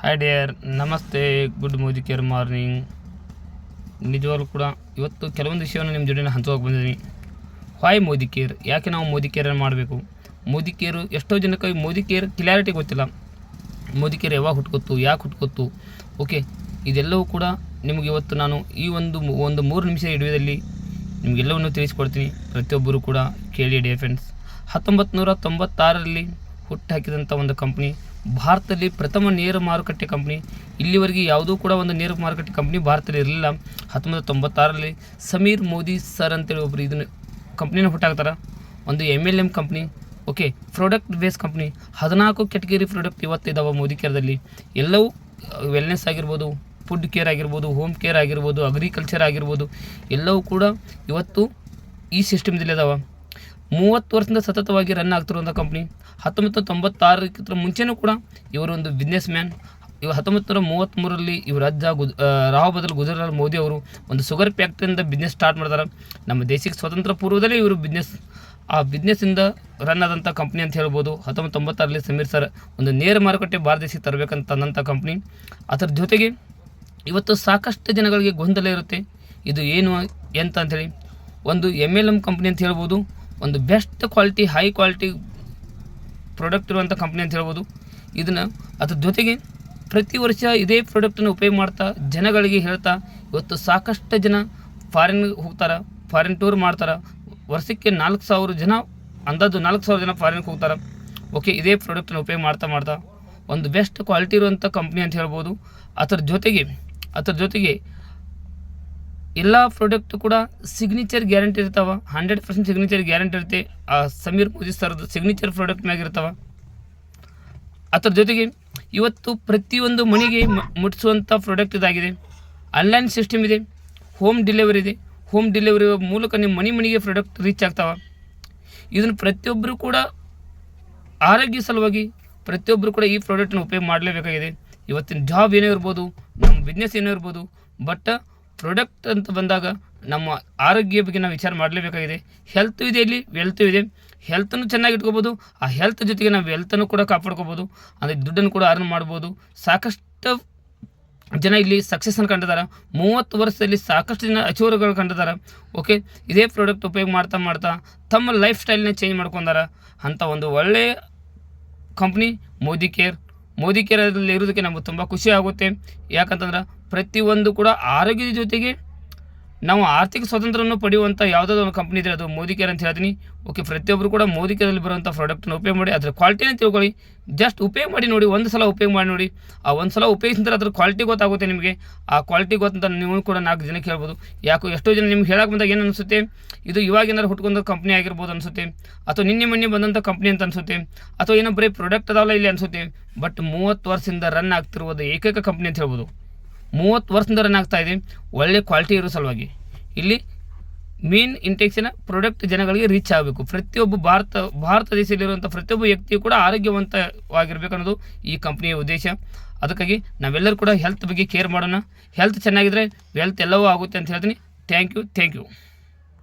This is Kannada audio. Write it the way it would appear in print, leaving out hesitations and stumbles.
ಹಾಯ್ ಡಿಯರ್, ನಮಸ್ತೆ, ಗುಡ್ ಮೋದಿ ಕೇರ್ ಮಾರ್ನಿಂಗ್. ನಿಜವಾಗ್ಲೂ ಕೂಡ ಇವತ್ತು ಕೆಲವೊಂದು ವಿಷಯವನ್ನು ನಿಮ್ಮ ಜೊತೆ ಹಂಚೋಕೆ ಬಂದಿದ್ದೀನಿ. ವಾಯ್ ಮೋದಿ ಕೇರ್, ಯಾಕೆ ನಾವು ಮೋದಿ ಕೇರನ್ನು ಮಾಡಬೇಕು? ಮೋದಿ ಕೇರು ಎಷ್ಟೋ ಜನಕ್ಕೆ ಮೋದಿ ಕೇರ್ ಕ್ಲಿಯಾರಿಟಿ ಗೊತ್ತಿಲ್ಲ. ಮೋದಿ ಕೇರ್ ಯಾವಾಗ ಹುಟ್ಕೊತ್ತು, ಯಾಕೆ ಹುಟ್ಕೊತ್ತು, ಓಕೆ, ಇದೆಲ್ಲವೂ ಕೂಡ ನಿಮಗೆ ಇವತ್ತು ನಾನು ಈ ಒಂದು 3 ನಿಮಿಷ ವಿಡಿಯೋದಲ್ಲಿ ನಿಮಗೆಲ್ಲವನ್ನು ತಿಳಿಸ್ಕೊಡ್ತೀನಿ. ಪ್ರತಿಯೊಬ್ಬರು ಕೂಡ ಕೇಳಿ ಡಿಯರ್ ಫ್ರೆಂಡ್ಸ್. 1996ರಲ್ಲಿ ಹುಟ್ಟುಹಾಕಿದಂಥ ಒಂದು ಕಂಪ್ನಿ, ಭಾರತದಲ್ಲಿ ಪ್ರಥಮ ನೇರ ಮಾರುಕಟ್ಟೆ ಕಂಪ್ನಿ. ಇಲ್ಲಿವರೆಗೆ ಯಾವುದೂ ಕೂಡ ಒಂದು ನೇರ ಮಾರುಕಟ್ಟೆ ಕಂಪ್ನಿ ಭಾರತದಲ್ಲಿ ಇರಲಿಲ್ಲ. 1996ರಲ್ಲಿ ಸಮೀರ್ ಮೋದಿ ಸರ್ ಅಂತೇಳಿ ಒಬ್ಬರು ಇದನ್ನು ಕಂಪ್ನಿನ ಹುಟ್ಟಾಕ್ತಾರೆ. ಒಂದು MLM company, okay, product base company. 14 category product ಇವತ್ತಿದ್ದಾವೆ ಮೋದಿ ಕೇರ್ದಲ್ಲಿ. ಎಲ್ಲವೂ ವೆಲ್ನೆಸ್ ಆಗಿರ್ಬೋದು, ಫುಡ್ ಕೇರ್ ಆಗಿರ್ಬೋದು, ಹೋಮ್ ಕೇರ್ ಆಗಿರ್ಬೋದು, ಅಗ್ರಿಕಲ್ಚರ್ ಆಗಿರ್ಬೋದು, ಎಲ್ಲವೂ ಕೂಡ ಇವತ್ತು ಈ ಸಿಸ್ಟಮ್ದಲ್ಲಿದ್ದಾವೆ. 30 ವರ್ಷದಿಂದ ಸತತವಾಗಿ ರನ್ ಆಗ್ತಿರುವಂಥ ಕಂಪ್ನಿ. 1996ಕ್ಕಿಂತ ಮುಂಚೆನೂ ಕೂಡ ಇವರೊಂದು ಬಿಸ್ನೆಸ್ ಮ್ಯಾನ್. ಇವರು 1933ರಲ್ಲಿ ಇವರ ಅಜ್ಜ ರಾವ್ ಬದಲ್ ಗುಜರಾಲ್ ಮೋದಿ ಅವರು ಒಂದು ಶುಗರ್ ಫ್ಯಾಕ್ಟ್ರಿಯಿಂದ ಬಿಸ್ನೆಸ್ ಸ್ಟಾರ್ಟ್ ಮಾಡ್ತಾರೆ. ನಮ್ಮ ದೇಶಕ್ಕೆ ಸ್ವತಂತ್ರ ಪೂರ್ವದಲ್ಲೇ ಇವರು ಆ ಬಿಸ್ನೆಸ್ಸಿಂದ ರನ್ ಆದಂಥ ಕಂಪ್ನಿ ಅಂತ ಹೇಳ್ಬೋದು. 1996ರಲ್ಲಿ ಸಮೀರ್ ಸರ್ ಒಂದು ನೇರ ಮಾರುಕಟ್ಟೆ ಭಾರತ ದೇಶಕ್ಕೆ ತರಬೇಕಂತ ತಂದಂಥ ಕಂಪ್ನಿ. ಅದರ ಜೊತೆಗೆ ಇವತ್ತು ಸಾಕಷ್ಟು ಜನಗಳಿಗೆ ಗೊಂದಲ ಇರುತ್ತೆ, ಇದು ಏನು ಎಂತ ಅಂಥೇಳಿ. ಒಂದು MLM ಕಂಪ್ನಿ ಅಂತ ಹೇಳ್ಬೋದು, ಒಂದು best quality, high quality product ಇರುವಂಥ ಕಂಪ್ನಿ ಅಂತ ಹೇಳ್ಬೋದು. ಇದನ್ನು ಅದ್ರ ಜೊತೆಗೆ ಪ್ರತಿ ವರ್ಷ ಇದೇ ಪ್ರಾಡಕ್ಟನ್ನು ಉಪಯೋಗ ಮಾಡ್ತಾ ಜನಗಳಿಗೆ ಹೇಳ್ತಾ ಇವತ್ತು ಸಾಕಷ್ಟು ಜನ ಫಾರಿನ್ಗೆ ಹೋಗ್ತಾರೆ, ಫಾರಿನ್ ಟೂರ್ ಮಾಡ್ತಾರೆ. ವರ್ಷಕ್ಕೆ 4,000 ಜನ, ಅಂದಾಜು 4,000 ಜನ ಫಾರಿನ್ಗೆ ಹೋಗ್ತಾರೆ. ಓಕೆ, ಇದೇ ಪ್ರಾಡಕ್ಟನ್ನು ಉಪಯೋಗ ಮಾಡ್ತಾ ಒಂದು ಬೆಸ್ಟ್ ಕ್ವಾಲಿಟಿ ಇರುವಂಥ ಕಂಪ್ನಿ ಅಂತ ಹೇಳ್ಬೋದು. ಅದರ ಜೊತೆಗೆ ಎಲ್ಲ ಪ್ರಾಡಕ್ಟ್ ಕೂಡ ಸಿಗ್ನೇಚರ್ ಗ್ಯಾರಂಟಿ ಇರ್ತಾವೆ. 100% ಸಿಗ್ನೇಚರ್ ಗ್ಯಾರಂಟಿ ಇರುತ್ತೆ. ಆ ಸಮೀರ್ ಮೋದಿ ಸರ್ದು ಸಿಗ್ನೇಚರ್ ಪ್ರಾಡಕ್ಟ್ ಮ್ಯಾಗ ಇರ್ತಾವೆ. ಅದರ ಜೊತೆಗೆ ಇವತ್ತು ಪ್ರತಿಯೊಂದು ಮನೆಗೆ ಮುಟ್ಟಿಸುವಂಥ ಪ್ರಾಡಕ್ಟ್ ಇದಾಗಿದೆ. ಆನ್ಲೈನ್ ಸಿಸ್ಟಮ್ ಇದೆ, ಹೋಮ್ ಡೆಲಿವರಿ ಇದೆ. ಹೋಮ್ ಡೆಲಿವರಿ ಮೂಲಕ ನಿಮ್ಮ ಮನೆಗೆ ಪ್ರಾಡಕ್ಟ್ ರೀಚ್ ಆಗ್ತಾವೆ. ಇದನ್ನು ಪ್ರತಿಯೊಬ್ಬರು ಕೂಡ ಆರೋಗ್ಯ ಸಲುವಾಗಿ ಪ್ರತಿಯೊಬ್ಬರು ಕೂಡ ಈ ಪ್ರಾಡಕ್ಟನ್ನು ಉಪಯೋಗ ಮಾಡಲೇಬೇಕಾಗಿದೆ. ಇವತ್ತಿನ ಜಾಬ್ ಏನೋ ಇರ್ಬೋದು, ನಮ್ಮ ಬಿಸ್ನೆಸ್ ಏನೋ ಇರ್ಬೋದು, ಬಟ್ ಪ್ರಾಡಕ್ಟ್ ಅಂತ ಬಂದಾಗ ನಮ್ಮ ಆರೋಗ್ಯ ಬಗ್ಗೆ ನಾವು ವಿಚಾರ ಮಾಡಲೇಬೇಕಾಗಿದೆ. ಹೆಲ್ತ್ ಇದೆ, ಇಲ್ಲಿ ವೆಲ್ತ್ ಇದೆ. ಹೆಲ್ತನ್ನು ಚೆನ್ನಾಗಿ ಇಟ್ಕೋಬೋದು, ಆ ಹೆಲ್ತ್ ಜೊತೆಗೆ ನಾವು ವೆಲ್ತನ್ನು ಕೂಡ ಕಾಪಾಡ್ಕೋಬೋದು, ಅಂದರೆ ದುಡ್ಡನ್ನು ಕೂಡ ಅರ್ನ್ ಮಾಡ್ಬೋದು. ಸಾಕಷ್ಟು ಜನ ಇಲ್ಲಿ ಸಕ್ಸಸ್ಸನ್ನು ಕಂಡಿದ್ದಾರೆ. 30 ವರ್ಷದಲ್ಲಿ ಸಾಕಷ್ಟು ಜನ ಅಚೀವರ್ಗಳು ಕಂಡಿದ್ದಾರೆ. ಓಕೆ, ಇದೇ ಪ್ರಾಡಕ್ಟ್ ಉಪಯೋಗ ಮಾಡ್ತಾ ತಮ್ಮ ಲೈಫ್ ಸ್ಟೈಲ್ನ ಚೇಂಜ್ ಮಾಡ್ಕೊಂಡಾರ ಅಂಥ ಒಂದು ಒಳ್ಳೆಯ ಕಂಪ್ನಿ ಮೋದಿ ಕೇರಲ್ಲಿ ಇರೋದಕ್ಕೆ ನಮಗೆ ತುಂಬ ಖುಷಿ ಆಗುತ್ತೆ. ಯಾಕಂತಂದ್ರೆ ಪ್ರತಿಯೊಂದು ಕೂಡ ಆರೋಗ್ಯದ ಜೊತೆಗೆ ನಾವು ಆರ್ಥಿಕ ಸ್ವಾತಂತ್ರ್ಯವನ್ನು ಪಡೆಯುವಂಥ ಯಾವುದಾದ್ರು ಒಂದು ಕಂಪ್ನಿ ಇದ್ದರೆ ಅದು ಮೋದಿ ಕೇರ್ ಅಂತ ಹೇಳ್ತೀನಿ. ಓಕೆ, ಪ್ರತಿಯೊಬ್ಬರು ಕೂಡ ಮೋದಿ ಕೇರಲ್ಲಿ ಬರುವಂಥ ಪ್ರಾಡಕ್ಟನ್ನು ಉಪಯೋಗ ಮಾಡಿ, ಅದರ ಕ್ವಾಲಿಟಿನ ತಿಳ್ಕೊಳ್ಳಿ. ಜಸ್ಟ್ ಉಪಯೋಗ ಮಾಡಿ ನೋಡಿ, ಒಂದು ಸಲ ಉಪಯೋಗ ಮಾಡಿ ನೋಡಿ. ಆ ಒಂದು ಸಲ ಉಪಯೋಗಿಸಿದ್ರೆ ಅದ್ರ ಕ್ವಾಲಿಟಿ ಗೊತ್ತಾಗುತ್ತೆ ನಿಮಗೆ. ಆ ಕ್ವಾಲಿಟಿ ಗೊತ್ತಂತ ನೀವು ಕೂಡ 4 ಜನಕ್ಕೆ ಹೇಳ್ಬೋದು. ಯಾಕೋ ಎಷ್ಟೋ ಜನ ನಿಮ್ಗೆ ಹೇಳಕ್ಕೆ ಬಂದಾಗ ಏನು ಅನಿಸುತ್ತೆ, ಇದು ಇವಾಗಿನಾರು ಹುಟ್ಕೊಂಡ ಕಂಪ್ನಿ ಆಗಿರ್ಬೋದು ಅನಿಸುತ್ತೆ, ಅಥವಾ ನಿನ್ನೆ ಬಂದಂಥ ಕಂಪ್ನಿ ಅಂತ ಅನಿಸುತ್ತೆ, ಅಥವಾ ಏನೋ ಬರೀ ಪ್ರಾಡಕ್ಟ್ ಅದಾವಲ್ಲ ಇಲ್ಲಿ ಅನಿಸುತ್ತೆ. ಬಟ್ 30 ವರ್ಷದಿಂದ ರನ್ ಆಗ್ತಿರುವುದು ಏಕೈಕ ಕಂಪ್ನಿ ಅಂತ ಹೇಳ್ಬೋದು. 30 ವರ್ಷದಿಂದ ರನ್ ಆಗ್ತಾಯಿದೆ, ಒಳ್ಳೆ ಕ್ವಾಲಿಟಿ ಇರೋ ಸಲುವಾಗಿ. ಇಲ್ಲಿ ಮೇನ್ ಇಂಟೆನ್ಷನ್ ಪ್ರಾಡಕ್ಟ್ ಜನಗಳಿಗೆ ರೀಚ್ ಆಗಬೇಕು. ಪ್ರತಿಯೊಬ್ಬ ಭಾರತ ದೇಶದಲ್ಲಿರುವಂಥ ಪ್ರತಿಯೊಬ್ಬ ವ್ಯಕ್ತಿಯು ಕೂಡ ಆರೋಗ್ಯವಂತವಾಗಿರಬೇಕು ಅನ್ನೋದು ಈ ಕಂಪ್ನಿಯ ಉದ್ದೇಶ. ಅದಕ್ಕಾಗಿ ನಾವೆಲ್ಲರೂ ಕೂಡ ಹೆಲ್ತ್ ಬಗ್ಗೆ ಕೇರ್ ಮಾಡೋಣ. ಹೆಲ್ತ್ ಚೆನ್ನಾಗಿದ್ದರೆ ವೆಲ್ತ್ ಎಲ್ಲವೂ ಆಗುತ್ತೆ ಅಂತ ಹೇಳ್ತೀನಿ. Thank you.